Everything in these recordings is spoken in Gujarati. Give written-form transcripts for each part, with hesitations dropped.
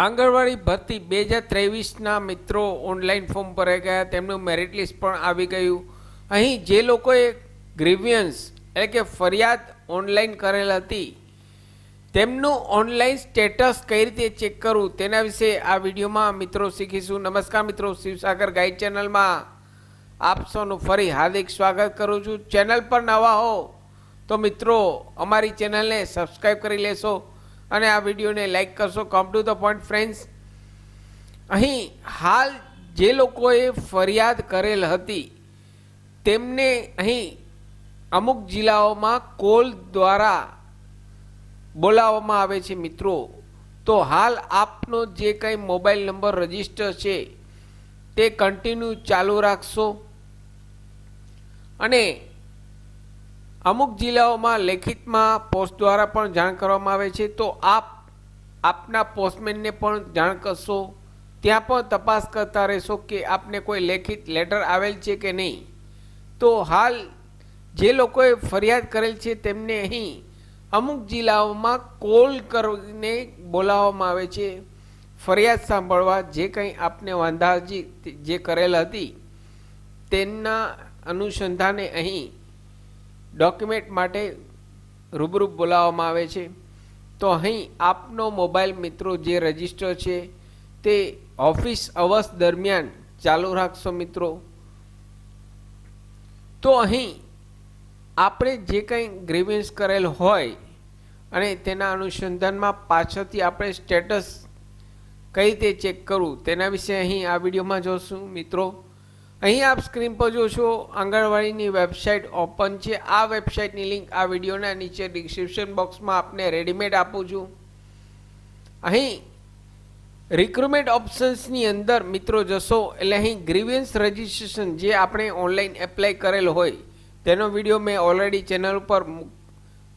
આંગણવાડી ભરતી 2023ના મિત્રો ઓનલાઈન ફોર્મ ભરાઈ ગયા, તેમનું મેરિટ લિસ્ટ પણ આવી ગયું. અહીં જે લોકોએ ગ્રીવિયન્સ એટલે કે ફરિયાદ ઓનલાઈન કરેલ હતી તેમનું ઓનલાઈન સ્ટેટસ કઈ રીતે ચેક કરવું તેના વિશે આ વિડીયોમાં મિત્રો શીખીશું. નમસ્કાર મિત્રો, શિવસાગર ગાઈડ ચેનલમાં આપ સૌનું ફરી હાર્દિક સ્વાગત કરું છું. ચેનલ પર નવા હો તો મિત્રો અમારી ચેનલને સબસ્ક્રાઈબ કરી લેશો અને આ વિડીયોને લાઈક કરશો. Come to the point friends, અહીં હાલ જે લોકોએ ફરિયાદ કરેલ હતી તેમને અહીં અમુક જિલ્લાઓમાં કોલ દ્વારા બોલાવવામાં આવે છે મિત્રો. તો હાલ આપનો જે કંઈ મોબાઈલ નંબર રજિસ્ટર છે તે કન્ટિન્યુ ચાલુ રાખશો અને અમુક જિલ્લાઓમાં લેખિતમાં પોસ્ટ દ્વારા પણ જાણ કરવામાં આવે છે. તો આપના પોસ્ટમેનને પણ જાણ કરશો, ત્યાં પણ તપાસ કરતા રહેશો કે આપને કોઈ લેખિત લેટર આવેલ છે કે નહીં. તો હાલ જે લોકોએ ફરિયાદ કરેલ છે તેમને અહીં અમુક જિલ્લાઓમાં કોલ કરીને બોલાવવામાં આવે છે ફરિયાદ સાંભળવા. જે કંઈ આપને વાંધાજી જે કરેલ હતી તેના અનુસંધાને અહીં ડોક્યુમેન્ટ માટે રૂબરૂ બોલાવવામાં આવે છે. તો અહીં આપનો મોબાઈલ મિત્રો જે રજિસ્ટર છે તે ઓફિસ અવર્સ દરમિયાન ચાલુ રાખશો મિત્રો. તો અહીં આપણે જે કંઈ ગ્રીવન્સ કરેલ હોય અને તેના અનુસંધાનમાં પાછળથી આપણે સ્ટેટસ કઈ રીતે ચેક કરવું તેના વિશે અહીં આ વિડીયોમાં જોશું મિત્રો. અહીં આપ સ્ક્રીન પર જોશો આંગણવાડીની વેબસાઇટ ઓપન છે. આ વેબસાઇટની લિંક આ વિડીયોના નીચે ડિસ્ક્રિપ્શન બોક્સમાં આપને રેડીમેડ આપું છું. અહીં રિક્રુટમેન્ટ ઓપ્શન્સની અંદર મિત્રો જશો એટલે અહીં ગ્રીવિયન્સ રજિસ્ટ્રેશન જે આપણે ઓનલાઈન એપ્લાય કરેલ હોય તેનો વિડીયો મેં ઓલરેડી ચેનલ ઉપર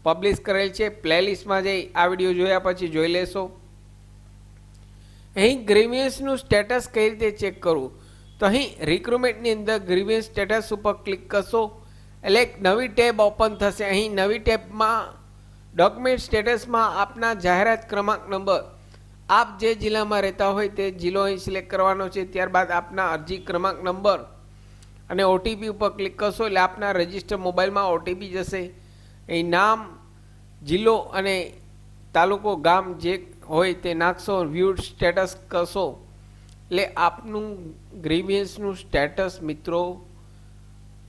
પબ્લિશ કરેલ છે. પ્લેલિસ્ટમાં જઈ આ વિડીયો જોયા પછી જોઈ લેશો. અહીં ગ્રીવિયન્સનું સ્ટેટસ કઈ રીતે ચેક કરવું તો અહીં રિક્રુટમેન્ટની અંદર ગ્રીવિયન્સ સ્ટેટસ ઉપર ક્લિક કરશો એટલે એક નવી ટેબ ઓપન થશે. અહીં નવી ટેબમાં ડોક્યુમેન્ટ સ્ટેટસમાં આપના જાહેરાત ક્રમાંક નંબર, આપ જે જિલ્લામાં રહેતા હોય તે જિલ્લો અહીં સિલેક્ટ કરવાનો છે. ત્યારબાદ આપના અરજી ક્રમાંક નંબર અને ઓટીપી ઉપર ક્લિક કરશો એટલે આપના રજિસ્ટર મોબાઈલમાં ઓટીપી જશે. અહીં નામ, જિલ્લો અને તાલુકો, ગામ જે હોય તે નાખશો. વ્યૂ સ્ટેટસ કરશો એટલે આપનું ગ્રીવિયન્સનું સ્ટેટસ મિત્રો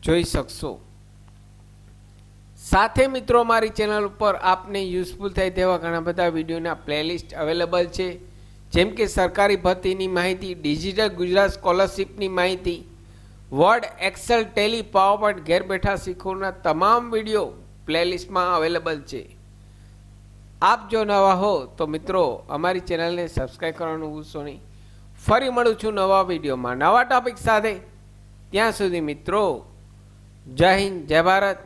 જોઈ શકશો. સાથે મિત્રો મારી ચેનલ ઉપર આપને યુઝફુલ થાય તેવા ઘણા બધા વિડીયોના પ્લેલિસ્ટ અવેલેબલ છે, જેમ કે સરકારી ભરતીની માહિતી, ડિજિટલ ગુજરાત સ્કોલરશિપની માહિતી, વર્ડ, એક્સેલ, ટેલી, પાવરપોઈન્ટ ઘેર બેઠા શીખવાના તમામ વિડીયો પ્લેલિસ્ટમાં અવેલેબલ છે. આપ જો નવા હો તો મિત્રો અમારી ચેનલને સબસ્ક્રાઈબ કરવાનું ભૂલશો નહીં. ફરી મળું છું નવા વિડીયોમાં નવા ટોપિક સાથે. ત્યાં સુધી મિત્રો જય હિન્દ, જય ભારત.